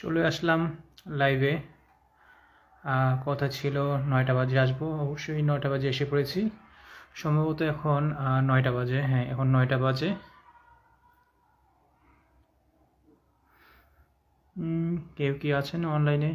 চলে আসলাম লাইভে। কথা ছিল 9টা বাজে আসবো, অবশ্যই 9টা বাজে এসে পড়েছি। সম্ভবত এখন 9টা বাজে, হ্যাঁ এখন 9টা বাজে। কেউ কি আছেন অনলাইনে?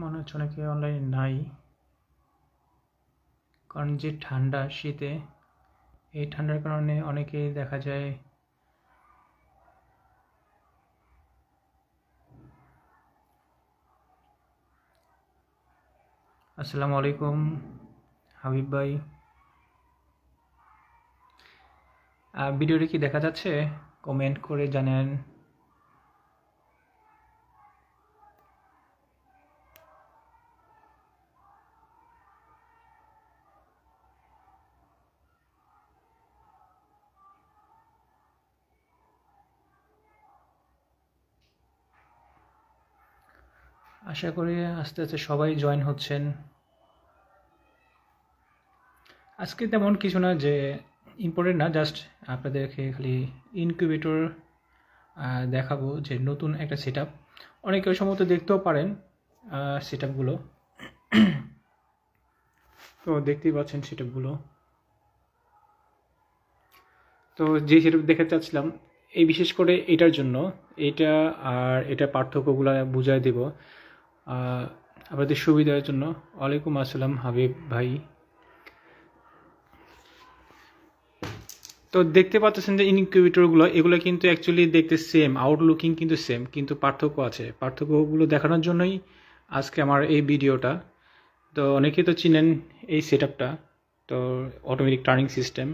মনে হচ্ছে অনেকে অনলাইনে নাই, কারণ যে ঠান্ডা শীতে, এই ঠান্ডার কারণে অনেকেই দেখা যায় আসসালামু আলাইকুম হাবিব ভাই। ভিডিওটি কি দেখা যাচ্ছে? কমেন্ট করে জানান। আশা করি আস্তে আস্তে সবাই জয়েন হচ্ছেন। আজকে তেমন কিছু না, যে ইম্পর্টেন্ট না, জাস্ট আপনাদেরকে খালি ইনকিউবেটর দেখাবো, যে নতুন একটা সেট আপ। অনেকে সম্ভবত দেখতেও পারেন সেট আপগুলো। তো দেখতেই পাচ্ছেন সেট আপগুলো। তো যে সেট আপ দেখাতে চাচ্ছিলাম, এই বিশেষ করে এটার জন্য, এটা আর এটা পার্থক্যগুলো বুঝাই দেব আপনাদের সুবিধার জন্য। ওয়ালাইকুম আসসালাম হাবিব ভাই। তো দেখতে পাচ্ছেন যে ইনকিউবেটরগুলো, এগুলো কিন্তু অ্যাকচুয়ালি দেখতে সেম, আউটলুকিং কিন্তু সেম, কিন্তু পার্থক্য আছে। পার্থক্যগুলো দেখানোর জন্যই আজকে আমার এই ভিডিওটা। তো অনেকেই তো চিনেন এই সেট আপটা, তো অটোমেটিক টার্নিং সিস্টেম।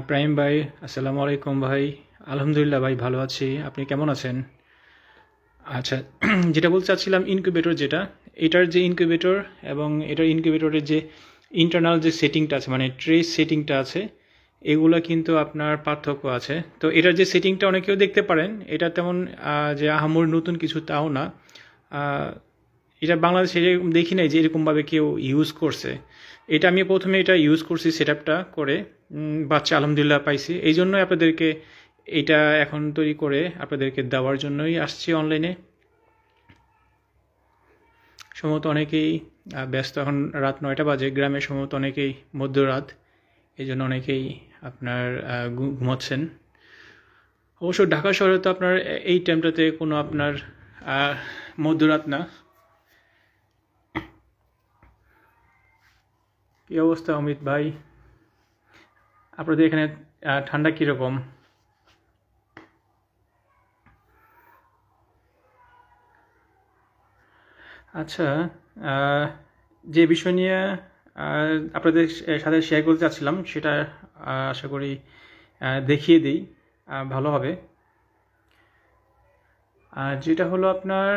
প্রাইম ভাই আসসালামু আলাইকুম ভাই। আলহামদুলিল্লাহ ভাই, ভালো আছি, আপনি কেমন আছেন? আচ্ছা, যেটা বলতে চাচ্ছিলাম, ইনকিউবেটর যেটা, এটার যে ইনকিউবেটর এবং এটার ইনকিউবেটরের যে ইন্টারনাল যে সেটিংটা আছে, মানে ট্রে সেটিংটা আছে, এগুলো কিন্তু আপনার পার্থক্য আছে। তো এটার যে সেটিংটা অনেকেও দেখতে পারেন, এটা তেমন যে আহামরি নতুন কিছু তাও না। এটা বাংলাদেশে দেখি নাই যে এরকমভাবে কেউ ইউজ করছে। এটা আমি প্রথমে এটা ইউজ করছি সেট আপটা করে, বাচ্চা আলহামদুলিল্লাহ পাইছি। এই জন্যই আপনাদেরকে এটা এখন তৈরি করে আপনাদেরকে দেওয়ার জন্যই আসছি অনলাইনে। সম্ভবত অনেকেই ব্যস্ত, এখন রাত 9টা বাজে, গ্রামে সম্ভবত অনেকেই মধ্যরাত, এই জন্য অনেকেই আপনার ঘুমাচ্ছেন। অবশ্য ঢাকা শহরে তো আপনার এই টাইমটাতে কোনো আপনার মধ্যরাত না। কী অবস্থা অমিত ভাই, আপনাদের এখানে ঠান্ডা কীরকম? আচ্ছা, যে বিষয় নিয়ে আপনাদের সাথে শেয়ার করতে চাচ্ছিলাম, সেটা আশা করি দেখিয়ে দিই, ভালো হবে। আর যেটা হলো আপনার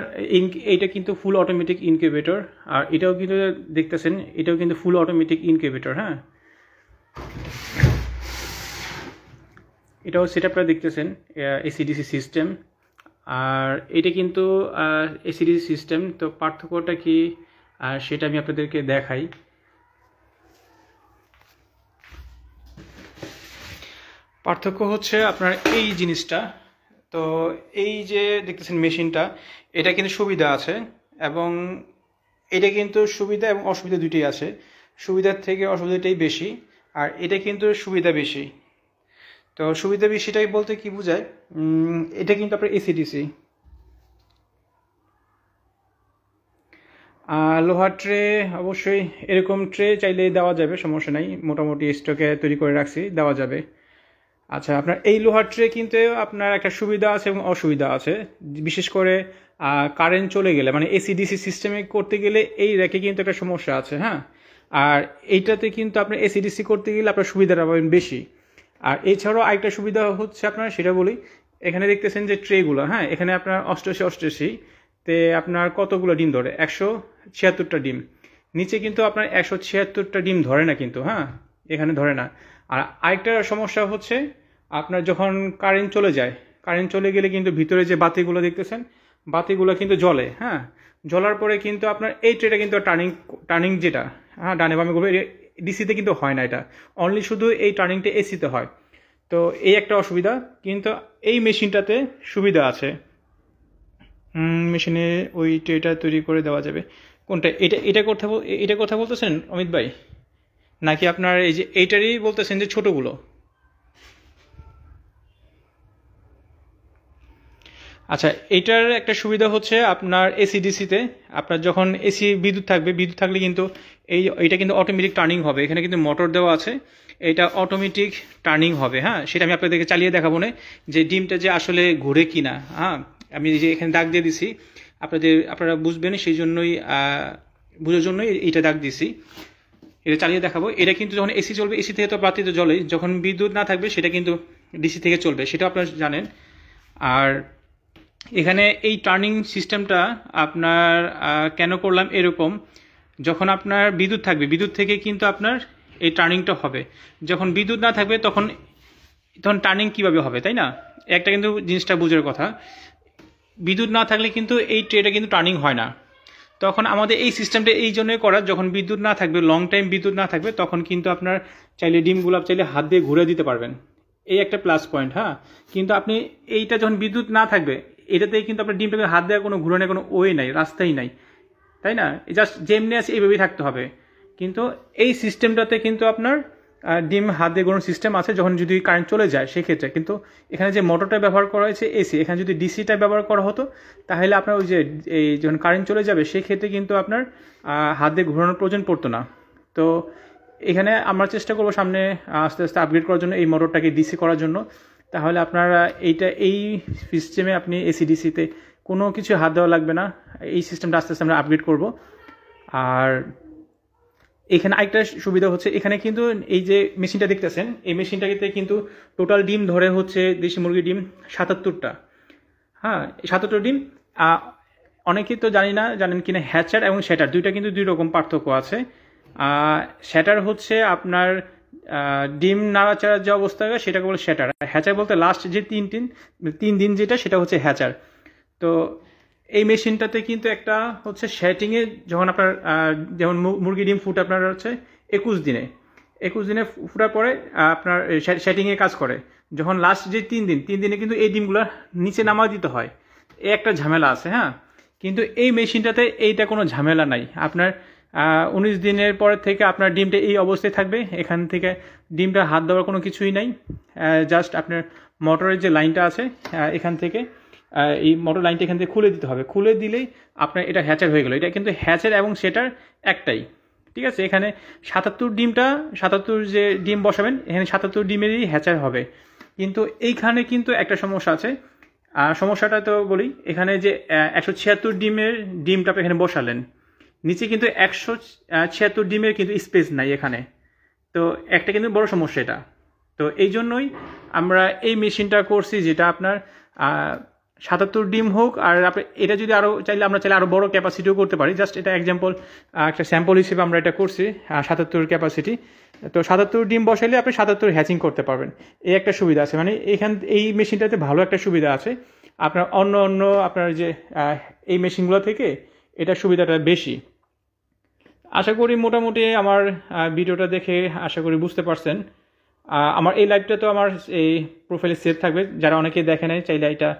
এইটা কিন্তু ফুল অটোমেটিক ইনকিউবেটর, আর এটাও কিন্তু দেখতেছেন, এটাও কিন্তু ফুল অটোমেটিক ইনকিউবেটর। হ্যাঁ, এটাও সেট আপটা দেখতেছেন, এসিডিসি সিস্টেম। আর এটা কিন্তু এসিডিসি সিস্টেম। তো পার্থক্যটা কি সেটা আমি আপনাদেরকে দেখাই। পার্থক্য হচ্ছে আপনার এই জিনিসটা। তো এই যে দেখতেছেন মেশিনটা, এটা কিন্তু সুবিধা আছে, এবং এটা কিন্তু সুবিধা এবং অসুবিধা দুটোই আছে। সুবিধার থেকে অসুবিধাটাই বেশি, আর এটা কিন্তু সুবিধা বেশি। তো সুবিধা বেশিটাই বলতে কি বোঝায়, এটা কিন্তু আপনার এসিডিসি। লোহার ট্রে অবশ্যই এরকম ট্রে চাইলে দেওয়া যাবে, সমস্যা নাই, মোটামুটি স্টকে তৈরি করে রাখছি, দেওয়া যাবে। আচ্ছা, আপনার এই লোহার ট্রে কিন্তু আপনার একটা সুবিধা আছে এবং অসুবিধা আছে। বিশেষ করে কারেন্ট চলে গেলে, মানে এসিডিসি সিস্টেমে করতে গেলে এই র্যাকে কিন্তু একটা সমস্যা আছে। হ্যাঁ, আর এইটাতে কিন্তু আপনার এসিডিসি করতে গেলে আপনার সুবিধাটা পাবেন বেশি। আর এছাড়াও আরেকটা সুবিধা হচ্ছে আপনার, সেটা বলি, এখানে দেখতেছেন যে ট্রেগুলো, হ্যাঁ এখানে আপনার 88 তে আপনার কতগুলো ডিম ধরে, 176টা ডিম। নিচে কিন্তু আপনার 176টা ডিম ধরে না কিন্তু, হ্যাঁ এখানে ধরে না। আর আরেকটা সমস্যা হচ্ছে আপনার যখন কারেন্ট চলে যায়, কারেন্ট চলে গেলে কিন্তু ভিতরে যে বাতিগুলো দেখতেছেন বাতিগুলো কিন্তু জ্বলে, হ্যাঁ, জ্বলার পরে কিন্তু আপনার এই ট্রেটা কিন্তু টার্নিং যেটা, হ্যাঁ, ডানে বামে ঘুরবে, ডিসিতে কিন্তু হয় না, এটা অনলি শুধু এই টার্নিংটা এসিতে হয়। তো এই একটা অসুবিধা, কিন্তু এই মেশিনটাতে সুবিধা আছে। মেশিনে ওই ট্রেটা তৈরি করে দেওয়া যাবে। কোনটা? এটা কথা বলতেছেন অমিত ভাই, নাকি আপনার এই যে এইটারই বলতেছেন যে ছোটগুলো? আচ্ছা, এটার একটা সুবিধা হচ্ছে আপনার এসি ডিসিতে আপনার যখন এসি বিদ্যুৎ থাকলে কিন্তু এইটা কিন্তু অটোমেটিক টার্নিং হবে। এখানে কিন্তু মোটর দেওয়া আছে, এটা অটোমেটিক টার্নিং হবে। হ্যাঁ, সেটা আমি আপনাদেরকে চালিয়ে দেখাবো না যে ডিমটা যে আসলে ঘুরে কিনা। হ্যাঁ, আমি যে এখানে দাগ দিয়ে দিছি, আপনারা বুঝবেন, সেই জন্যই বুঝার জন্যই এইটা দাগ দিছি। এটা চালিয়ে দেখাবো। এটা কিন্তু যখন এসি চলবে, এসি থেকে তো বাতি তো জ্বলে, যখন বিদ্যুৎ না থাকবে সেটা কিন্তু ডিসি থেকে চলবে, সেটা আপনারা জানেন। আর এখানে এই টার্নিং সিস্টেমটা আপনার কেন করলাম এরকম, যখন আপনার বিদ্যুৎ থাকবে, বিদ্যুৎ থেকে কিন্তু আপনার এই টার্নিংটা হবে। যখন বিদ্যুৎ না থাকবে তখন তখন টার্নিং কিভাবে হবে, তাই না? একটা কিন্তু জিনিসটা বুঝার কথা, বিদ্যুৎ না থাকলে কিন্তু এই ট্রেটা কিন্তু টার্নিং হয় না। তখন আমাদের এই সিস্টেমটা এই জন্যই করা, যখন বিদ্যুৎ না থাকবে, লং টাইম বিদ্যুৎ না থাকবে, তখন কিন্তু আপনার চাইলে ডিমগুলো চাইলে হাত দিয়ে ঘুরে দিতে পারবেন। এই একটা প্লাস পয়েন্ট। হ্যাঁ, কিন্তু আপনি এইটা যখন বিদ্যুৎ না থাকবে, এটাতে কিন্তু আপনার ডিমটাকে হাত দেওয়ার কোনো ঘুরানোর কোনো ওয়ে নাই, রাস্তাই নাই, তাই না? জাস্ট যেমনি আছে এইভাবেই থাকতে হবে। কিন্তু এই সিস্টেমটাতে কিন্তু আপনার ডিম হাত দিয়ে ঘোরানোর সিস্টেম আছে যখন যদি কারেন্ট চলে যায় সেক্ষেত্রে। কিন্তু এখানে যে মোটরটা ব্যবহার করা হয়েছে এসি, এখানে যদি ডিসিটা ব্যবহার করা হতো তাহলে আপনার ওই যে এই যখন কারেন্ট চলে যাবে সেক্ষেত্রে কিন্তু আপনার হাত দিয়ে ঘোরানোর প্রয়োজন পড়তো না। তো এখানে আমরা চেষ্টা করবো সামনে আস্তে আস্তে আপগ্রেড করার জন্য, এই মোটরটাকে ডিসি করার জন্য। তাহলে আপনারা এই সিস্টেমে আপনি এসি ডিসিতে কোনো কিছু হাত দেওয়া লাগবে না। এই সিস্টেমটা আস্তে আস্তে আমরা আপগ্রেড করব। আর এখানে আরেকটা সুবিধা হচ্ছে, এখানে কিন্তু এই যে মেশিনটা দেখতেছেন, এই মেশিনটাতে কিন্তু টোটাল ডিম ধরে হচ্ছে দেশি মুরগির ডিম ৭৭টা। হ্যাঁ, ৭৭ ডিম। অনেকেই তো জানেন কিনা, হ্যাচার এবং শ্যাটার দুইটা কিন্তু দুই রকম পার্থক্য আছে। শ্যাটার হচ্ছে আপনার ডিম নাড়াচাড়ার যে অবস্থা সেটাকে বলে শ্যাটার। হ্যাচার বলতে লাস্ট যে তিন দিন যেটা, সেটা হচ্ছে হ্যাচার। তো এই মেশিনটাতে কিন্তু একটা হচ্ছে শ্যাটিংয়ে, যখন আপনার যেমন মুরগি ডিম ফুট আপনার হচ্ছে ২১ দিনে ফুটার পরে আপনার শ্যাটিংয়ে কাজ করে। যখন লাস্ট যে ৩ দিনে কিন্তু এই ডিমগুলো নিচে নামা দিতে হয়, এই একটা ঝামেলা আছে। হ্যাঁ, কিন্তু এই মেশিনটাতে এইটা কোনো ঝামেলা নাই। আপনার ১৯ দিনের পর থেকে আপনার ডিমটা এই অবস্থায় থাকবে, এখান থেকে ডিমটা হাত দেওয়ার কোনো কিছুই নাই। জাস্ট আপনার মোটরের যে লাইনটা আছে এখান থেকে এই মোটর লাইনটা এখান থেকে খুলে দিতে হবে, খুলে দিলেই আপনার এটা হ্যাচার হয়ে গেল। এটা কিন্তু হ্যাচার এবং সেটার একটাই, ঠিক আছে? এখানে ৭৭ যে ডিম বসাবেন, এখানে ৭৭ ডিমেরই হ্যাচার হবে। কিন্তু এইখানে কিন্তু একটা সমস্যা আছে। সমস্যাটা তো বলি, এখানে যে ১৭৬ ডিমের ডিমটা আপনি এখানে বসালেন, নিচে কিন্তু ১৭৬ ডিমের কিন্তু স্পেস নাই এখানে। তো একটা কিন্তু বড় সমস্যা এটা। তো এই জন্যই আমরা এই মেশিনটা করছি, যেটা আপনার ৭৭ ডিম হোক, আর এটা যদি আমরা চাইলে আরও বড় ক্যাপাসিটিও করতে পারি। জাস্ট এটা এক্সাম্পল, একটা স্যাম্পল হিসেবে আমরা এটা করছি ৭৭ ক্যাপাসিটি। তো ৭৭ ডিম বসাইলে আপনি ৭৭ হ্যাচিং করতে পারবেন। এই একটা সুবিধা আছে, মানে এই মেশিনটাতে ভালো একটা সুবিধা আছে। আপনার অন্য আপনার যে এই মেশিনগুলো থেকে এটা সুবিধাটা বেশি। আশা করি মোটামুটি আমার ভিডিওটা দেখে আশা করি বুঝতে পারছেন। আমার এই লাইভটা তো আমার এই প্রোফাইলে সেভ থাকবে, যারা অনেকেই দেখে নেয় চাইলে এটা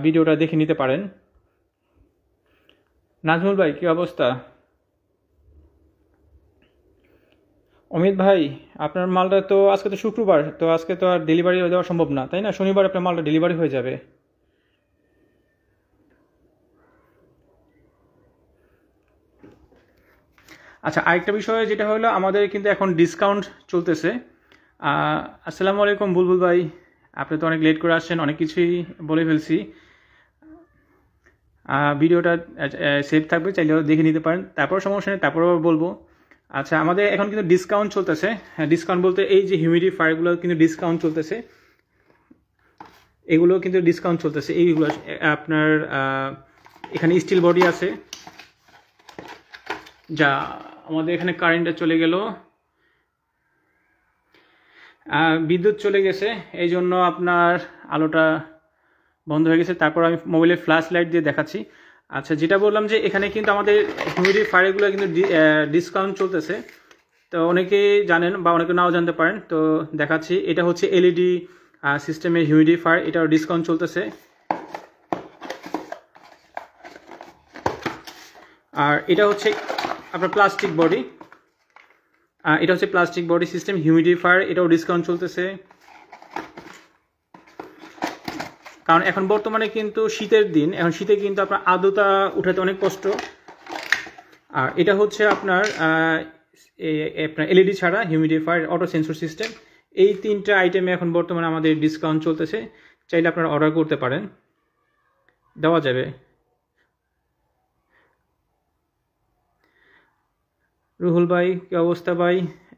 ভিডিওটা দেখে নিতে পারেন। নাজমুল ভাই, কি অবস্থা? অমিত ভাই, আপনার মালটা তো আজকে তো শুক্রবার, তো আজকে তো আর ডেলিভারি দেওয়া সম্ভব না, তাই না? শনিবার আপনার মালটা ডেলিভারি হয়ে যাবে। আচ্ছা, আরেকটা বিষয় যেটা হলো, আমাদের কিন্তু এখন ডিসকাউন্ট চলতেছে। আসসালামু আলাইকুম বুলবুল ভাই, আপনি তো অনেক লেট করে আসছেন, অনেক কিছুই বলে ফেলছি। ভিডিওটা সেভ থাকবে, চাইলেও দেখে নিতে পারেন, তারপর সমস্যা নেই, তারপরও বলবো। আচ্ছা, আমাদের এখন কিন্তু ডিসকাউন্ট চলতেছে। হ্যাঁ, ডিসকাউন্ট বলতে এই যে হিউমিডিফায়ারগুলো কিন্তু ডিসকাউন্ট চলতেছে, এগুলো কিন্তু ডিসকাউন্ট চলতেছে। এইগুলো আপনার এখানে স্টিল বডি আছে, যা আমাদের এখানে কারেন্টটা চলে গেল। বিদ্যুৎ চলে গেছে, এই জন্য আপনার আলোটা বন্ধ হয়ে গেছে। তারপর আমি মোবাইলের ফ্ল্যাশ লাইট দিয়ে দেখাচ্ছি। আচ্ছা, যেটা বললাম যে এখানে কিন্তু আমাদের হিউমিডিফায়ারগুলো কিন্তু ডিসকাউন্ট চলতেছে। তো অনেকেই জানেন বা অনেকে নাও জানতে পারেন, তো দেখাচ্ছি। এটা হচ্ছে এলইডি সিস্টেমের হিউমিডিফায়ার, এটাও ডিসকাউন্ট চলতেছে। আর এটা হচ্ছে আপনার প্লাস্টিক বডি, এটা হচ্ছে প্লাস্টিক বডি সিস্টেম হিউমিডিফায়ার, এটাও ডিসকাউন্ট চলতেছে। কারণ এখন বর্তমানে কিন্তু শীতের দিন, এখন শীতে কিন্তু আপনার আর্দ্রতা উঠাতে অনেক কষ্ট। আর এটা হচ্ছে আপনার এলইডি ছাড়া হিউমিডিফায়ার অটো সেন্সর সিস্টেম। এই তিনটা আইটেমে এখন বর্তমানে আমাদের ডিসকাউন্ট চলতেছে, চাইলে আপনারা অর্ডার করতে পারেন, দেওয়া যাবে। রুহুল ভাই, কি অবস্থা ভাই?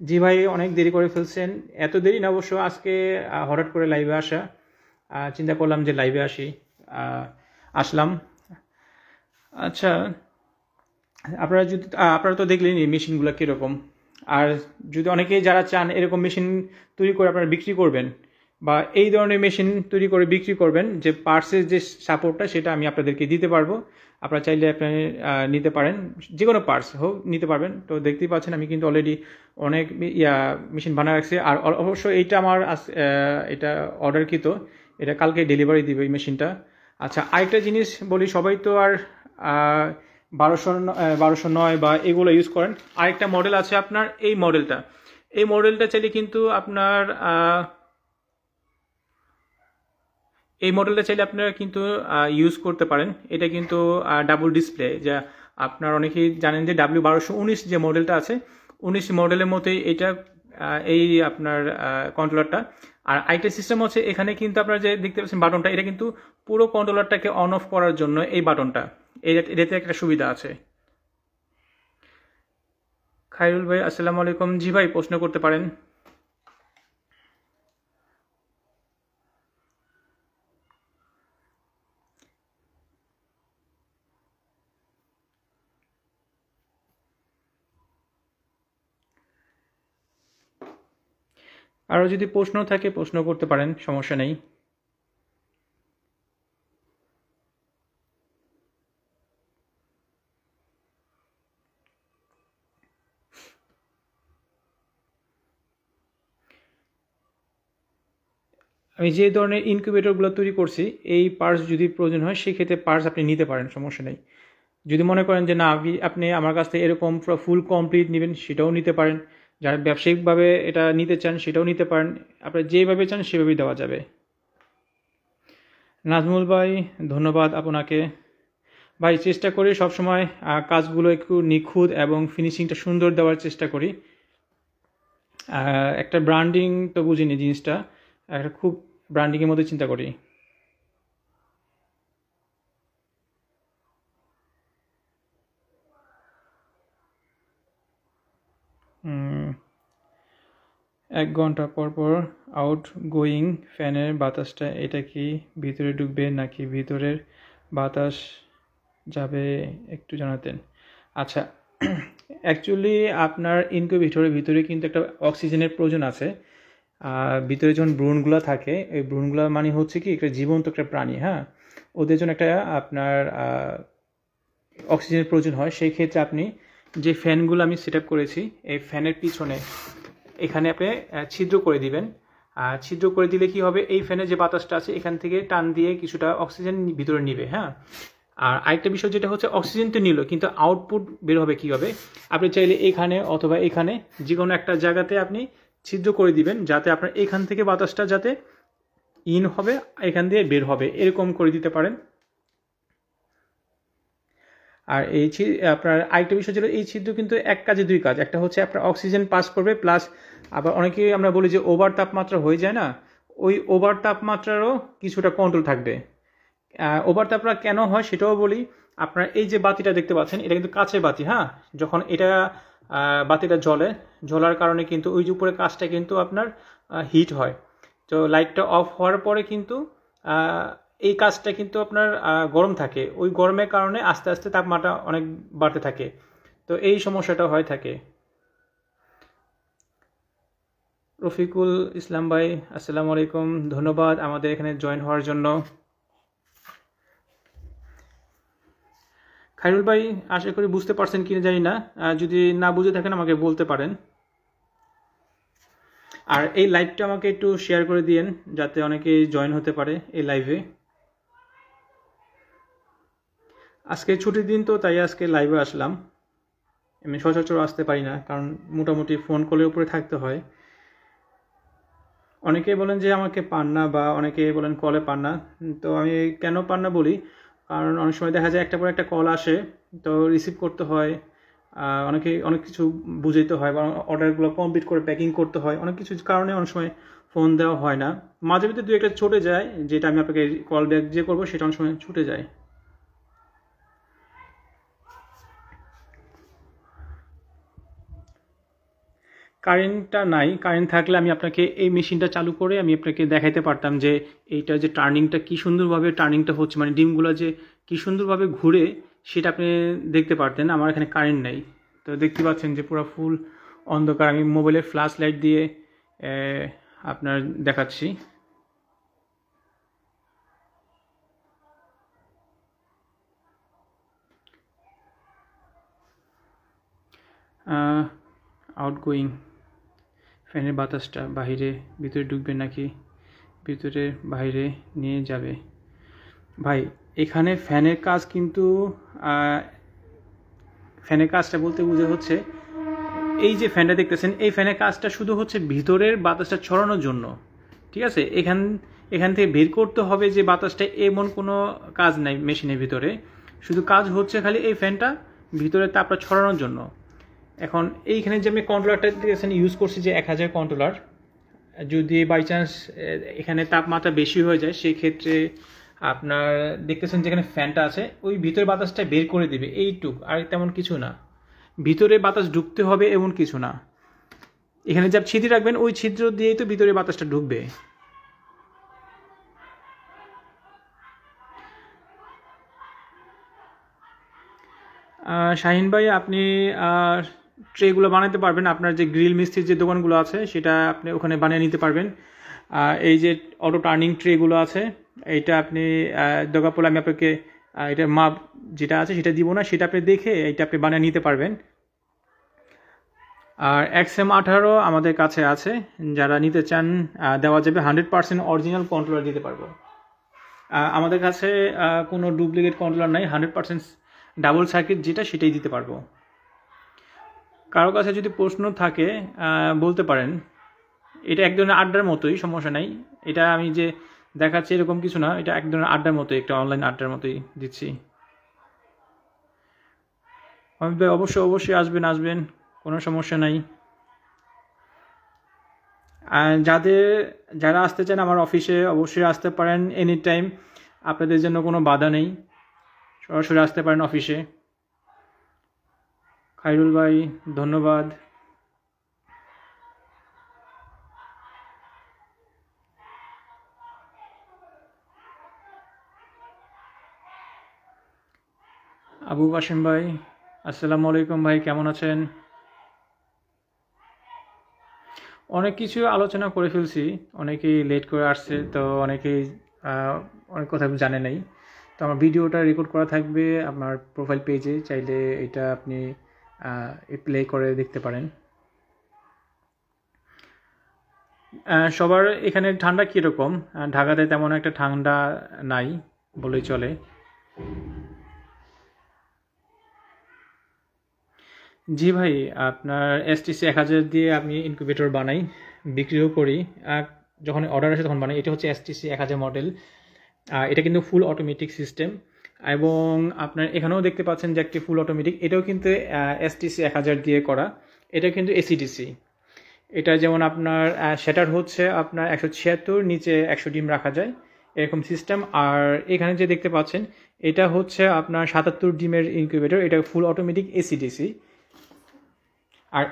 জি ভাই, অনেক দেরি করে ফেলছেন। এত দেরি না অবশ্য, আজকে হঠাৎ করে লাইভে আসা, চিন্তা করলাম যে লাইভে আসি, আসলাম। আচ্ছা, আপনারা তো দেখলেন এই মেশিনগুলো কীরকম। আর যদি অনেকেই যারা চান এরকম মেশিন তৈরি করে আপনারা বিক্রি করবেন, বা এই ধরনের মেশিন তৈরি করে বিক্রি করবেন, যে পার্টসের যে সাপোর্টটা সেটা আমি আপনাদেরকে দিতে পারবো। আপনারা চাইলে আপনি নিতে পারেন, যে কোনো পার্টস হোক নিতে পারবেন। তো দেখতেই পাচ্ছেন আমি কিন্তু অলরেডি অনেক মেশিন বানিয়ে রাখছি। আর অবশ্য এইটা আমার এটা অর্ডারকৃত, এটা কালকে ডেলিভারি দিবে এই মেশিনটা। আচ্ছা, আরেকটা জিনিস বলি, সবাই তো আর 1209 বা এগুলো ইউজ করেন। আরেকটা মডেল আছে আপনার এই মডেলটা চাইলে কিন্তু আপনার এই মডেলটা চাইলে আপনারা কিন্তু ইউজ করতে পারেন। এটা কিন্তু ডাবল ডিসপ্লে, যা আপনার অনেকেই জানেন যে W1219 যে মডেলটা আছে, 19 মডেলের মতোই এটা, এই আপনার কন্ট্রোলারটা। আর আইটি সিস্টেম হচ্ছে এখানে কিন্তু আপনারা যে দেখতে পাচ্ছেন বাটনটা, এটা কিন্তু পুরো কন্ট্রোলারটাকে অন অফ করার জন্য এই বাটনটা, এটাতে একটা সুবিধা আছে। খায়রুল ভাই, আসসালামু আলাইকুম। জি ভাই, প্রশ্ন করতে পারেন। আরও যদি প্রশ্ন থাকে প্রশ্ন করতে পারেন, সমস্যা নেই। আমি যে ধরনের ইনকিউবেটরগুলো তৈরি করছি, এই পার্টস যদি প্রয়োজন হয় সেক্ষেত্রে পার্টস আপনি নিতে পারেন, সমস্যা নেই। যদি মনে করেন যে না আপনি আমার কাছ থেকে এরকম ফুল কমপ্লিট নেবেন, সেটাও নিতে পারেন। যারা ব্যবসায়িকভাবে এটা নিতে চান সেটাও নিতে পারেন, আপনারা যেভাবে চান সেভাবেই দেওয়া যাবে। নাজমুল ভাই, ধন্যবাদ আপনাকে। ভাই, চেষ্টা করি সবসময় কাজগুলো একটু নিখুঁত এবং ফিনিশিংটা সুন্দর দেওয়ার চেষ্টা করি। একটা ব্র্যান্ডিং তো বুঝিনি জিনিসটা, একটা খুব ব্র্যান্ডিংয়ের মধ্যে চিন্তা করি। হুম, 1 ঘন্টা পর পর আউট গোয়িং ফ্যানের বাতাসটা এটা কি ভিতরে ঢুকবে নাকি ভিতরের বাতাস যাবে, একটু জানাতেন। আচ্ছা, অ্যাকচুয়ালি আপনার ইনকিউবেটরের ভিতরে কিন্তু একটা অক্সিজেনের প্রয়োজন আছে। ভিতরে যখন ভ্রূণগুলো থাকে, এই ভ্রূণগুলো মানে হচ্ছে কি একটা জীবন্ত একটা প্রাণী, হ্যাঁ, ওদের জন্য একটা আপনার অক্সিজেনের প্রয়োজন হয়। সেই ক্ষেত্রে আপনি যে ফ্যানগুলো আমি সেট আপ করেছি, এই ফ্যানের পিছনে এখানে আপনি ছিদ্র করে দিবেন। ছিদ্র করে দিলে কি হবে, এই ফ্যানের যে বাতাসটা আছে এখান থেকে টান দিয়ে কিছুটা অক্সিজেন ভিতরে নিবে, হ্যাঁ। আর আরেকটা বিষয় যেটা হচ্ছে, অক্সিজেন তো নিল, কিন্তু আউটপুট বের হবে কীভাবে, আপনি চাইলে এখানে অথবা এখানে যে কোনো একটা জায়গাতে আপনি ছিদ্র করে দিবেন, যাতে আপনার এখান থেকে বাতাসটা যাতে ইন হবে, এখান দিয়ে বের হবে, এরকম করে দিতে পারেন। আর আপনার আরেকটা বিষয় ছিল, এই ছিদ্র কিন্তু এক কাজে দুই কাজ। একটা হচ্ছে আপনার অক্সিজেন পাস করবে, প্লাস আবার অনেকেই আমরা বলি যে ওভার তাপমাত্রা হয়ে যায় না, ওই ওভার তাপমাত্রারও কিছুটা কন্ট্রোল থাকবে। ওভার তাপমাত্রা কেন হয় সেটাও বলি। আপনার এই যে বাতিটা দেখতে পাচ্ছেন, এটা কিন্তু কাচের বাতি, হ্যাঁ। যখন এটা বাতিটা জ্বলার কারণে কিন্তু ওই যে উপরে কাচটা কিন্তু আপনার হিট হয়। তো লাইটটা অফ হওয়ার পরে কিন্তু এই কাজটা কিন্তু আপনার গরম থাকে, ওই গরমের কারণে আস্তে আস্তে তাপমাত্রা অনেক বাড়তে থাকে। তো এই সমস্যাটা হয়ে থাকে। রফিকুল ইসলাম ভাই, আসসালামু আলাইকুম, ধন্যবাদ আমাদের এখানে জয়েন হওয়ার জন্য। খায়রুল ভাই, আশা করি বুঝতে পারছেন কিনা জানি না, যদি না বুঝে থাকেন আমাকে বলতে পারেন। আর এই লাইভটা আমাকে একটু শেয়ার করে দিয়েন যাতে অনেকে জয়েন হতে পারে এই লাইভে। আজকে ছুটির দিন তো, তাই আজকে লাইভে আসলাম। আমি সচরাচর আসতে পারি না, কারণ মোটামুটি ফোন কলের উপরে থাকতে হয়। অনেকেই বলেন যে আমাকে পান না, বা অনেকে বলেন কলে পান না। তো আমি কেন পান না বলি, কারণ অনেক সময় দেখা যায় একটা পর একটা কল আসে, তো রিসিভ করতে হয়, অনেক কিছু বুঝাইতে হয়, বা অর্ডারগুলো কমপ্লিট করে প্যাকিং করতে হয়, অনেক কিছু কারণে অনেক সময় ফোন দেওয়া হয় না। মাঝে মধ্যে দু একটা ছুটে যায়, যেটা আমি আপনাকে কল ব্যাক যে করবো সেটা অনেক সময় ছুটে যায়। কারেন্টটা নাই, কারেন্ট থাকলে আমি আপনাকে এই মেশিনটা চালু করে আমি আপনাকে দেখাইতে পারতাম যে এইটা যে টার্নিংটা কি সুন্দরভাবে টার্নিংটা হচ্ছে, মানে ডিমগুলো যে কি সুন্দরভাবে ঘুরে সেটা আপনি দেখতে পারতেন। আমার এখানে কারেন্ট নেই, তো দেখতে পাচ্ছেন যে পুরো ফুল অন্ধকার। আমি মোবাইলের ফ্ল্যাশ লাইট দিয়ে আপনার দেখাচ্ছি। আউটগোয়িং ফ্যানের বাতাসটা বাইরে ভিতরে ঢুকবে নাকি ভিতরে বাইরে নিয়ে যাবে? ভাই, এখানে ফ্যানের কাজ কিন্তু ফ্যানের কাজটা বলতে বুঝে হচ্ছে এই যে ফ্যানটা দেখতেছেন, এই ফ্যানের কাজটা শুধু হচ্ছে ভিতরের বাতাসটা ছড়ানোর জন্য। ঠিক আছে, এখান থেকে বের করতে হবে যে বাতাসটা, এমন কোনো কাজ নাই মেশিনের ভিতরে। শুধু কাজ হচ্ছে খালি এই ফ্যানটা ভিতরে তাপটা ছড়ানোর জন্য। এখন এইখানে যে আমি কন্ট্রোলারটা দেখেছেন ইউজ করছি, যে 1000 কন্ট্রোলার, যদি বাই চান্স এখানে তাপমাত্রা বেশি হয়ে যায় সেই ক্ষেত্রে আপনার দেখতেছেন যেখানে ফ্যানটা আছে ওই ভিতরে বাতাসটা বের করে দিবে, এইটুক, আর তেমন কিছু না। ভিতরে বাতাস ঢুকতে হবে এমন কিছু না। এখানে যা ছিদ্র রাখবেন ওই ছিদ্র দিয়েই তো ভিতরে বাতাসটা ঢুকবে। শাহিন ভাই, আপনি ট্রেগুলো বানাতে পারবেন, আপনার যে গ্রিল মিস্ত্রির যে দোকানগুলো আছে সেটা আপনি ওখানে বানিয়ে নিতে পারবেন। এই যে অটো টার্নিং ট্রেগুলো আছে, এইটা আপনি দরকার পড়লে আমি আপনাকে এটার মাপ যেটা আছে সেটা দিব না, সেটা আপনি দেখে এইটা আপনি বানিয়ে নিতে পারবেন। আর XM18 আমাদের কাছে আছে, যারা নিতে চান দেওয়া যাবে। 100% অরিজিনাল কন্ট্রোলার দিতে পারবো। আমাদের কাছে কোনো ডুপ্লিকেট কন্ট্রোলার নাই, 100% ডাবল সার্কিট যেটা সেটাই দিতে পারবো। কারো কাছে যদি প্রশ্ন থাকে বলতে পারেন। এটা এক ধরনের আড্ডার মতোই, সমস্যা নাই। এটা আমি যে দেখাচ্ছি এরকম কিছু না, এটা এক ধরনের আড্ডার মতোই, একটা অনলাইন আড্ডার মতোই দিচ্ছি। অবশ্যই আসবেন, কোনো সমস্যা নাই। আর যারা আসতে চান আমার অফিসে অবশ্যই আসতে পারেন এনি টাইম, আপনাদের জন্য কোনো বাধা নেই, সরাসরি আসতে পারেন অফিসে। খায়রুল ভাই, ধন্যবাদ। আবু বাসিম ভাই, আসসালামু আলাইকুম ভাই, কেমন আছেন? অনেক কিছু আলোচনা করে ফেলছি, অনেকেই লেট করে আসছে, তো অনেকেই অনেক কথা জানে নাই। তো আমার ভিডিওটা রেকর্ড করা থাকবে আমার প্রোফাইল পেজে, চাইলে এটা আপনি প্লে করে দেখতে পারেন। সবার এখানে ঠান্ডা কীরকম? ঢাকাতে তেমন একটা ঠান্ডা নাই বলেই চলে। জি ভাই, আপনার STC 1000 দিয়ে আমি ইনকিউবেটর বানাই, বিক্রিও করি। যখন অর্ডার আসে তখন বানাই। এটা হচ্ছে STC 1000 মডেল। এটা কিন্তু ফুল অটোমেটিক সিস্টেম, এবং আপনার এখানেও দেখতে পাচ্ছেন যে একটি ফুল অটোমেটিক, এটাও কিন্তু STC 1000 দিয়ে করা। এটা কিন্তু ACDC। এটা যেমন আপনার সেটার হচ্ছে আপনার 176, নিচে 100 ডিম রাখা যায় এরকম সিস্টেম। আর এখানে যে দেখতে পাচ্ছেন এটা হচ্ছে আপনার 77 ডিমের ইনকিউবেটর, এটা ফুল অটোমেটিক ACDC। আর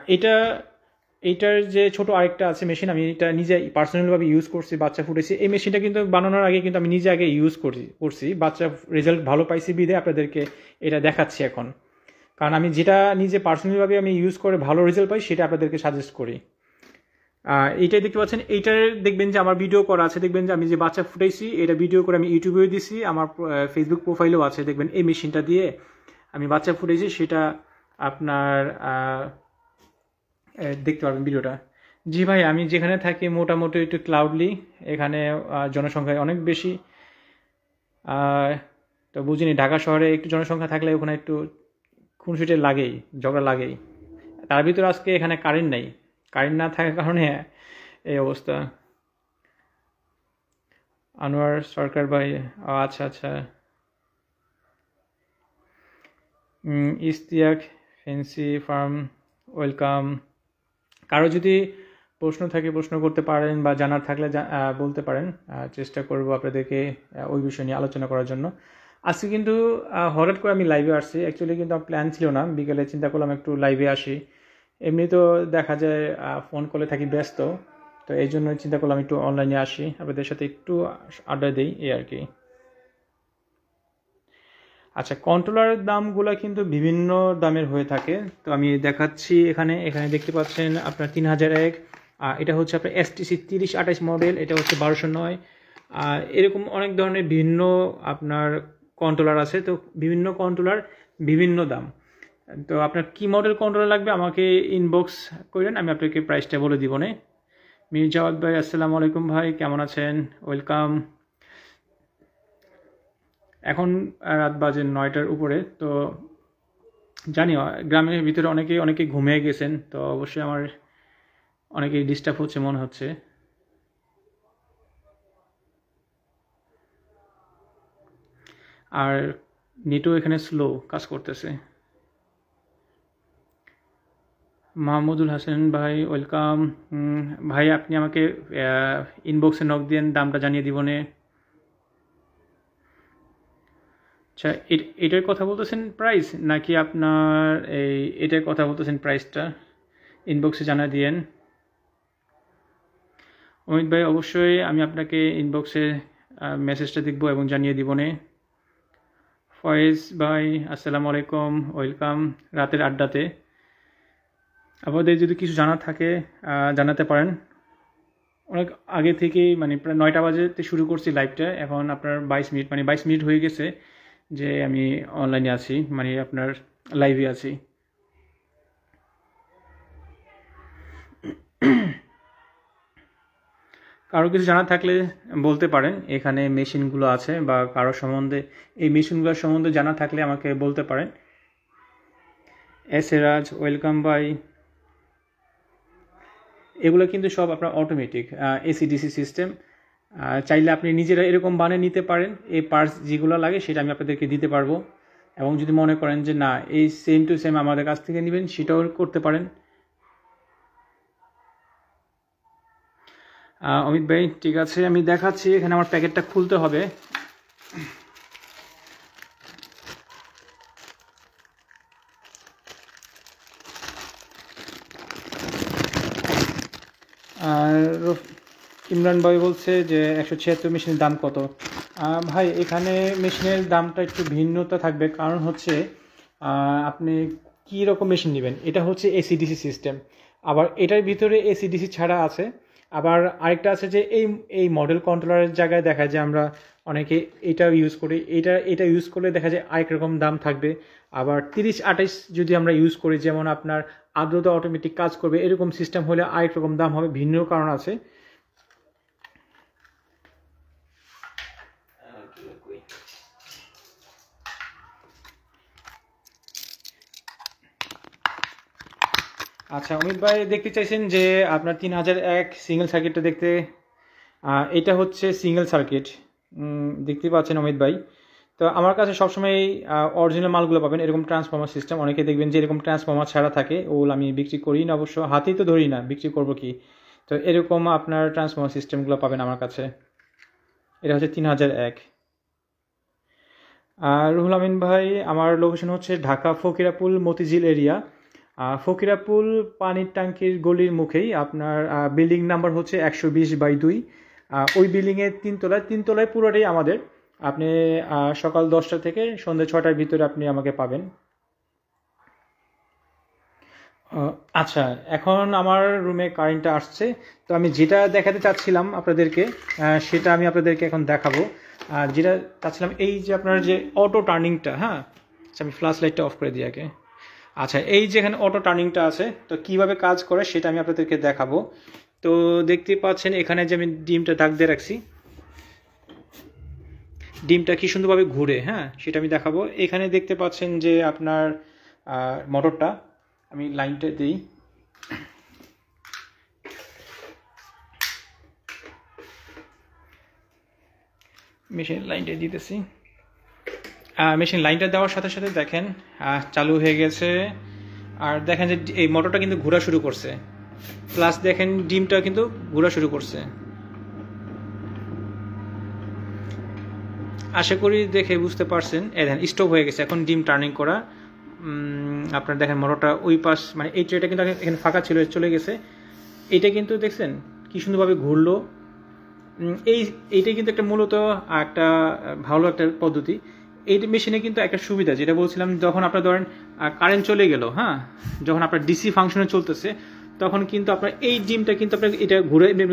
এইটার যে ছোট আরেকটা আছে মেশিন, আমি এটা নিজে পার্সোনালভাবে ইউজ করছি, বাচ্চা ফুটেছি। এই মেশিনটা কিন্তু বানানোর আগে কিন্তু আমি নিজে আগে ইউজ করছি, বাচ্চা রেজাল্ট ভালো পাইছি বিধে আপনাদেরকে এটা দেখাচ্ছি এখন। কারণ আমি যেটা নিজে পার্সোনালিভাবে আমি ইউজ করে ভালো রেজাল্ট পাই সেটা আপনাদেরকে সাজেস্ট করি। এইটাই দেখতে পাচ্ছেন, এইটার দেখবেন যে আমার ভিডিও করা আছে, দেখবেন যে আমি যে বাচ্চা ফুটাইছি এটা ভিডিও করে আমি ইউটিউবেও দিছি, আমার ফেসবুক প্রোফাইলেও আছে, দেখবেন এই মেশিনটা দিয়ে আমি বাচ্চা ফুটাইছি, সেটা আপনার দেখতে পারবেন ভিডিওটা। জি ভাই, আমি যেখানে থাকি মোটামুটি একটু ক্লাউডলি, এখানে জনসংখ্যা অনেক বেশি, তো বুঝিনি, ঢাকা শহরে একটু জনসংখ্যা থাকলে ওখানে একটু খুনসুটি লাগেই, ঝগড়া লাগেই। তার ভিতরে আজকে এখানে কারেন্ট নেই, কারেন্ট না থাকার কারণে এই অবস্থা। আনোয়ার সরকার ভাই, আচ্ছা আচ্ছা। Istiaq fancy farm, welcome. কারো যদি প্রশ্ন থাকে প্রশ্ন করতে পারেন, বা জানার থাকলে বলতে পারেন, চেষ্টা করব আপনাদেরকে ওই বিষয় নিয়ে আলোচনা করার জন্য। আজকে কিন্তু হঠাৎ করে আমি লাইভে আসছি, অ্যাকচুয়ালি কিন্তু আমার প্ল্যান ছিল না, বিকেলে চিন্তা করলাম একটু লাইভে আসি। এমনি তো দেখা যায় ফোন কলে থাকি ব্যস্ত, তো এই জন্য চিন্তা করলাম একটু অনলাইনে আসি, আপনাদের সাথে একটু আড্ডা দিই, এই আর কি। আচ্ছা, কন্ট্রোলারের দামগুলো কিন্তু বিভিন্ন দামের হয়ে থাকে, তো আমি দেখাচ্ছি। এখানে দেখতে পাচ্ছেন আপনার 3001, এটা হচ্ছে আপনার STC 3028 মডেল, এটা হচ্ছে 1209। এরকম অনেক ধরনের ভিন্ন আপনার কন্ট্রোলার আছে, তো বিভিন্ন কন্ট্রোলার বিভিন্ন দাম। তো আপনার কি মডেল কন্ট্রোলার লাগবে আমাকে ইনবক্স করেন, আমি আপনাকে প্রাইসটা বলে দিব না। মির্জাওয়াত ভাই, আসসালামু আলাইকুম ভাই, কেমন আছেন? ওয়েলকাম। এখন রাত বাজে 9টার উপরে, তো জানি গ্রামের ভিতরে অনেকেই ঘুমিয়ে গেছেন, তো অবশ্যই আমার অনেকেই ডিস্টার্ব হচ্ছে মনে হচ্ছে। আর নেটও এখানে স্লো কাজ করতেছে। মাহমুদুল হাসান ভাই, ওয়েলকাম। ভাই, আপনি আমাকে ইনবক্সে নক দিয়ে দামটা জানিয়ে দিবনে। আচ্ছা, এটার কথা বলতেছেন প্রাইস, নাকি আপনার এটার কথা বলতেছেন প্রাইসটা? ইনবক্সে জানা দিয়েন। অমিত ভাই, অবশ্যই আমি আপনাকে ইনবক্সে মেসেজটা দেখব এবং জানিয়ে দিবনে। ফয়েজ ভাই, আসসালামু আলাইকুম, ওয়েলকাম রাতের আড্ডাতে। আপনাদের যদি কিছু জানার থাকে জানাতে পারেন। অনেক আগে থেকেই, মানে প্রায় 9টা বাজেতে শুরু করছি লাইভটা, এখন আপনার 22 মিনিট হয়ে গেছে যে আমি অনলাইনে আছি, মানে আপনার লাইভে আছি। কারো কিছু জানার থাকলে বলতে পারেন, এখানে মেশিনগুলো আছে, বা কারো সম্বন্ধে এই মেশিনগুলোর সম্বন্ধে জানা থাকলে আমাকে বলতে পারেন। রাজ, ওয়েলকাম ভাই। এগুলো কিন্তু সব আপনার অটোমেটিক AC/DC সিস্টেম, চাইলে আপনি নিজেরা এরকম বানিয়ে নিতে পারেন। এই পার্টস যেগুলো লাগে সেটা আমি আপনাদেরকে দিতে পারবো, এবং যদি মনে করেন যে না এই সেম টু সেম আমাদের কাছ থেকে নেবেন, সেটাও করতে পারেন। অমিত ভাই, ঠিক আছে, আমি দেখাচ্ছি। এখানে আমার প্যাকেটটা খুলতে হবে। আর ইমরান ভাই বলছে যে 176 মেশিনের দাম কত? ভাই, এখানে মেশিনের দামটা একটু ভিন্নতা থাকবে, কারণ হচ্ছে আপনি কী রকম মেশিন নেবেন। এটা হচ্ছে AC/DC সিস্টেম, আবার এটার ভিতরে AC/DC ছাড়া আছে। আবার আরেকটা আছে যে এই মডেল কন্ট্রোলারের জায়গায় দেখা যায় আমরা অনেকে এটা ইউজ করি, এটা ইউজ করলে দেখা যায় আরেক রকম দাম থাকবে। আবার 3028 যদি আমরা ইউজ করি, যেমন আপনার আদ্রতা অটোমেটিক কাজ করবে, এরকম সিস্টেম হলে আরেক রকম দাম হবে, ভিন্ন কারণ আছে। আচ্ছা, অমিত ভাই দেখতে চাইছেন যে আপনার 3001 সিঙ্গেল সার্কিটটা দেখতে। এটা হচ্ছে সিঙ্গেল সার্কিট, দেখতে পাচ্ছেন অমিত ভাই। তো আমার কাছে সবসময় অরিজিনাল মালগুলো পাবেন, এরকম ট্রান্সফর্মার সিস্টেম। অনেকে দেখবেন যে এরকম ট্রান্সফর্মার ছাড়া থাকে, ওগুলো আমি বিক্রি করি না, অবশ্য হাতেই তো ধরি না, বিক্রি করব কি। তো এরকম আপনার ট্রান্সফর্মার সিস্টেমগুলো পাবেন আমার কাছে। এটা হচ্ছে 3001। রুহুল আমিন ভাই, আমার লোকেশন হচ্ছে ঢাকা ফকিরাপুল মতিঝিল এরিয়া। ফকিরাপুল পানির ট্যাঙ্কির গলির মুখেই আপনার বিল্ডিং নাম্বার হচ্ছে 120/2। ওই বিল্ডিংয়ের তিনতলায় পুরোটাই আমাদের। আপনি সকাল 10টা থেকে সন্ধ্যে 6টার ভিতরে আপনি আমাকে পাবেন। আচ্ছা, এখন আমার রুমে কারেন্টটা আসছে। তো আমি যেটা দেখাতে চাচ্ছিলাম আপনাদেরকে, সেটা আমি আপনাদেরকে এখন দেখাবো। আর যেটা চাচ্ছিলাম এই যে আপনার যে অটো টার্নিংটা, হ্যাঁ, আচ্ছা আমি ফ্ল্যাশ লাইটটা অফ করে দিই আগে। আচ্ছা, এই যে এখানে অটো টার্নিংটা আছে, তো কিভাবে কাজ করে সেটা আমি আপনাদেরকে দেখাবো। তো দেখতেই পাচ্ছেন এখানে যে আমি ডিমটা দাগ দিয়ে রাখছি, ডিমটা কি সুন্দরভাবে ঘুরে, হ্যাঁ, সেটা আমি দেখাবো। এখানে দেখতে পাচ্ছেন যে আপনার মোটরটা, আমি লাইনটা দিই। মেশিন লাইনটা দিতেছি। মেশিন লাইনটা দেওয়ার সাথে সাথে দেখেন চালু হয়ে গেছে। আর দেখেন যে এই মোটরটা কিন্তু ঘোরা শুরু করছে, প্লাস দেখেন ডিমটা কিন্তু ঘোরা শুরু করছে। আশা করি দেখে বুঝতে পারছেন। দেখেন স্টপ হয়ে গেছে, এখন ডিম টার্নিং করা। আপনার দেখেন মোটরটা ওই পাশ, মানে এই ট্রেটা কিন্তু এখানে ফাঁকা ছিল, চলে গেছে। এইটা কিন্তু দেখছেন কি সুন্দরভাবে ঘুরলো। এইটাই কিন্তু একটা মূলত একটা ভালো একটা পদ্ধতি। এই মেশিনে কিন্তু একটা সুবিধা যেটা বলছিলাম, যখন আপনার ধরেন কারেন্ট চলে গেল, হ্যাঁ, যখন আপনার ডিসি ফাংশনে চলতেছে, তখন কিন্তু আপনার এই ডিমটা কিন্তু আপনার এটা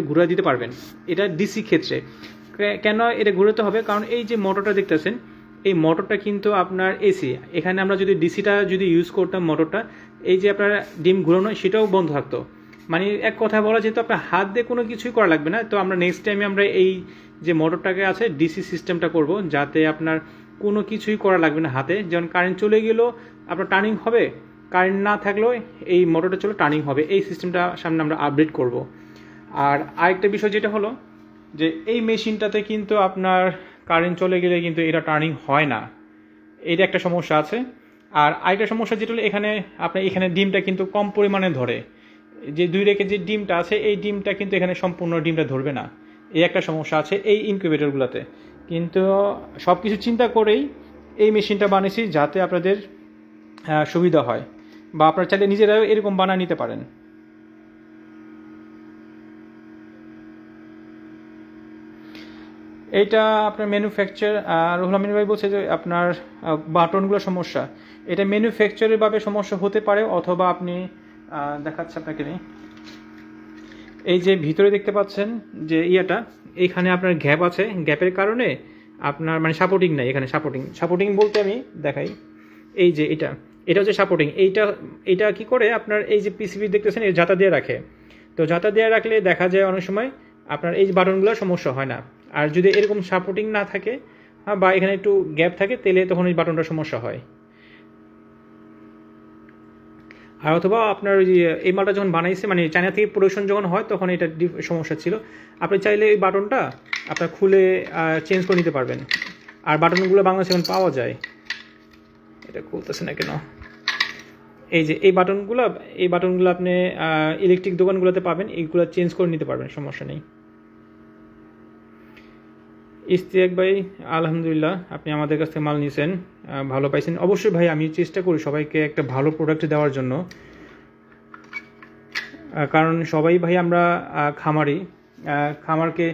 ঘুরে দিতে পারবেন। এটা ডিসি ক্ষেত্রে কেন এটা ঘুরাতে হবে, কারণ এই যে মোটরটা দেখতেছেন, এই মোটরটা কিন্তু আপনার এসি। এখানে আমরা যদি ডিসিটা যদি ইউজ করতাম মোটরটা, এই যে আপনার ডিম ঘুরানো সেটাও বন্ধ থাকতো। মানে এক কথা বলা যেহেতু আপনার হাত দিয়ে কোনো কিছুই করা লাগবে না। তো আমরা নেক্সট টাইমে আমরা এই যে মোটরটাকে আছে ডিসি সিস্টেমটা করব, যাতে আপনার কোনো কিছুই করা লাগবে না হাতে। যেমন কারেন্ট চলে গেলেও আপনার টার্নিং হবে, কারেন্ট না থাকলেও এই মোটরটা চলে টার্নিং হবে। এই সিস্টেমটা সামনে আমরা আপডেট করব। আর আরেকটা বিষয় যেটা হলো যে এই মেশিনটাতে কিন্তু আপনার কারেন্ট চলে গেলে কিন্তু এটা টার্নিং হয় না, এটা একটা সমস্যা আছে। আর আরেকটা সমস্যা যেটা হলো এখানে আপনার এখানে ডিমটা কিন্তু কম পরিমাণে ধরে। যে 2 রেখে যে ডিমটা আছে, এই ডিমটা কিন্তু এখানে সম্পূর্ণ ডিমটা ধরবে না, এই একটা সমস্যা আছে এই ইনকিউবেটরগুলোতে। কিন্তু সব কিছু চিন্তা করেই এই মেশিনটা বানিয়েছি, যাতে আপনাদের সুবিধা হয়, বা আপনারা চাইলে নিজেরাও এরকম বানিয়ে নিতে পারেন। এইটা আপনার ম্যানুফ্যাকচার, রুহুল আমিন ভাই বলছে যে আপনার বাটনগুলো সমস্যা, এটা ম্যানুফ্যাকচারের ভাবে সমস্যা হতে পারে, অথবা আপনি দেখাচ্ছে আপনাকে নেই, এই যে ভিতরে দেখতে পাচ্ছেন যে ইয়েটা, এইখানে আপনার গ্যাপ আছে, গ্যাপের কারণে আপনার মানে সাপোর্টিং নাই। এখানে সাপোর্টিং বলতে আমি দেখাই, এই যে এটা হচ্ছে সাপোর্টিং। এইটা কি করে আপনার এই যে পিসিবি দেখতেছেন, এই জাতা দিয়ে রাখে। তো জাতা দিয়ে রাখলে দেখা যায় অনেক সময় আপনার এই বাটনগুলোর সমস্যা হয় না। আর যদি এরকম সাপোর্টিং না থাকে, হ্যাঁ, বা এখানে একটু গ্যাপ থাকে, তাহলে তখন এই বাটনটার সমস্যা হয়। আর অথবা আপনার ওই এই মালটা যখন বানাইছে, মানে চায়না থেকে প্রোডাকশন যখন হয়, তখন এটা সমস্যা ছিল। আপনি চাইলে এই বাটনটা আপনার খুলে চেঞ্জ করে নিতে পারবেন। আর বাটনগুলো বাংলাদেশে এখন পাওয়া যায়। এটা খুলতেছে না কেন? এই যে এই বাটনগুলো আপনি ইলেকট্রিক দোকানগুলোতে পাবেন, এইগুলো চেঞ্জ করে নিতে পারবেন, সমস্যা নেই। ইশতিয়াক ভাই, আলহামদুলিল্লাহ, আপনি আমাদের কাছ থেকে মাল নিয়েছেন, ভালো পাইছেন। অবশ্যই ভাই, আমি চেষ্টা করি সবাইকে একটা ভালো প্রোডাক্ট দেওয়ার জন্য, কারণ সবাই ভাই আমরা খামারি। খামারকে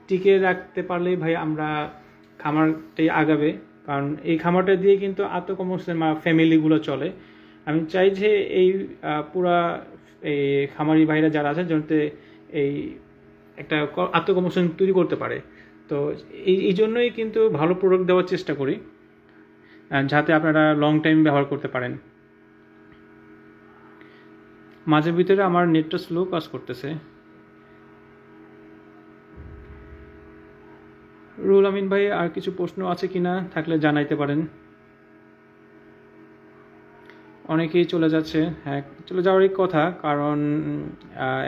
টিকে রাখতে পারলেই ভাই আমরা খামারটাই আগাবে। কারণ এই খামারটা দিয়ে কিন্তু আত্মকর্মসংস্থান ফ্যামিলিগুলো চলে। আমি চাই যে এই পুরা এই খামারি ভাইরা যারা আছে, যাতে এই একটা আত্মকর্মসংস্থান তৈরি করতে পারে। তো এই জন্যই কিন্তু ভালো প্রোডাক্ট দেওয়ার চেষ্টা করি, যাতে আপনারা লং টাইম ব্যবহার করতে পারেন। মাঝের ভিতরে আমার নেটটা স্লো কাজ করতেছে। রুহুল আমিন ভাই, আর কিছু প্রশ্ন আছে কিনা, থাকলে জানাইতে পারেন। অনেকেই চলে যাচ্ছে। হ্যাঁ, চলে যাওয়ারই কথা, কারণ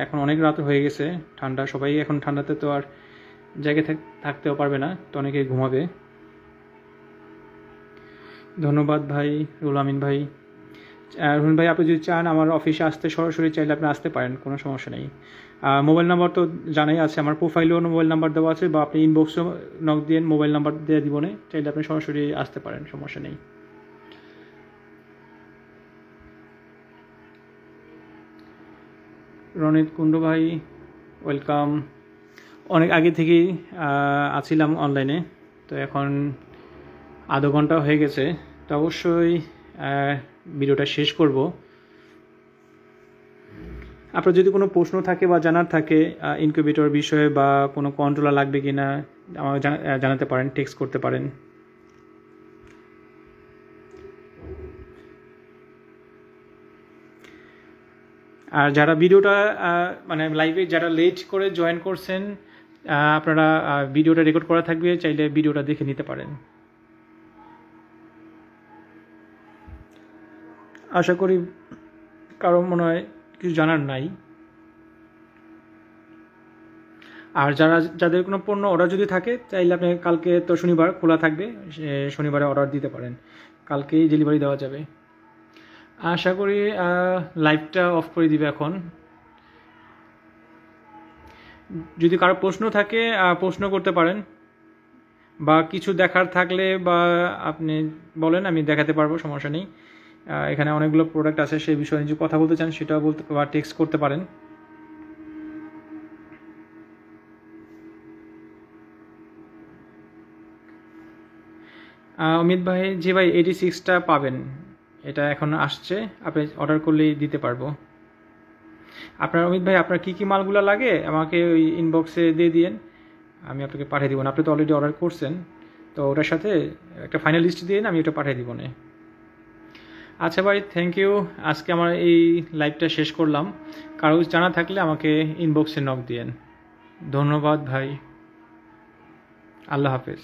এখন অনেক রাত হয়ে গেছে, ঠান্ডা, সবাই এখন ঠান্ডাতে তো আর জায়গায় থাকতেও পারবে না, তো অনেকেই ঘুমাবে। ধন্যবাদ ভাই রুহুল আমিন ভাই। রুহুল ভাই, আপনি যদি চান আমার অফিসে আসতে, সরাসরি চাইলে আপনি আসতে পারেন, কোনো সমস্যা নেই। মোবাইল নাম্বার তো জানাই আছে, আমার প্রোফাইলেও মোবাইল নাম্বার দেওয়া আছে, বা আপনি ইনবক্সেও নক দিয়ে মোবাইল নাম্বার দিয়ে দিব না, চাইলে আপনি সরাসরি আসতে পারেন, সমস্যা নেই। রনিত কুণ্ডু ভাই, ওয়েলকাম। অনেক আগে থেকেই আছিলাম অনলাইনে, তো এখন আধা ঘন্টা হয়ে গেছে, তো অবশ্যই ভিডিওটা শেষ করব। আপনার যদি কোনো প্রশ্ন থাকে বা জানার থাকে ইনকিউবেটর বিষয়ে বা কোনো কন্ট্রোলার লাগবে কি না আমাকে জানাতে পারেন, টেক্সট করতে পারেন। আর যারা ভিডিওটা মানে লাইভে যারা লেট করে জয়েন করছেন, আপনারা ভিডিওটা রেকর্ড করা থাকবে, চাইলে ভিডিওটা দেখে নিতে পারেন। আশা করি কারো মনে হয় কিছু জানার নাই। আর যাদের কোনো পণ্য অর্ডার যদি থাকে, চাইলে আপনি কালকে তো শনিবার খোলা থাকবে, শনিবারে অর্ডার দিতে পারেন, কালকেই ডেলিভারি দেওয়া যাবে। আশা করি লাইভটা অফ করে দিবে এখন। যদি কারো প্রশ্ন থাকে প্রশ্ন করতে পারেন, বা কিছু দেখার থাকলে বা আপনি বলেন, আমি দেখাতে পারবো, সমস্যা নেই। এখানে অনেকগুলো প্রোডাক্ট আছে, সেই বিষয়ে যদি কথা বলতে চান সেটাও বলতে বা টেক্সট করতে পারেন। অমিত ভাই, জি ভাই 86টা পাবেন, এটা এখন আসছে, আপনি অর্ডার করলেই দিতে পারবো। আপনার অমিত ভাই, আপনার কী কী মালগুলো লাগে আমাকে ওই ইনবক্সে দিয়ে দিয়েন, আমি আপনাকে পাঠিয়ে দিব না। আপনি তো অলরেডি অর্ডার করছেন, তো ওটার সাথে একটা ফাইনাল লিস্ট দিয়ে আমি ওটা পাঠিয়ে দিব না। আচ্ছা ভাই, থ্যাংক ইউ। আজকে আমার এই লাইভটা শেষ করলাম। কারো জানা থাকলে আমাকে ইনবক্সে নক দিয়েন। ধন্যবাদ ভাই, আল্লাহ হাফেজ।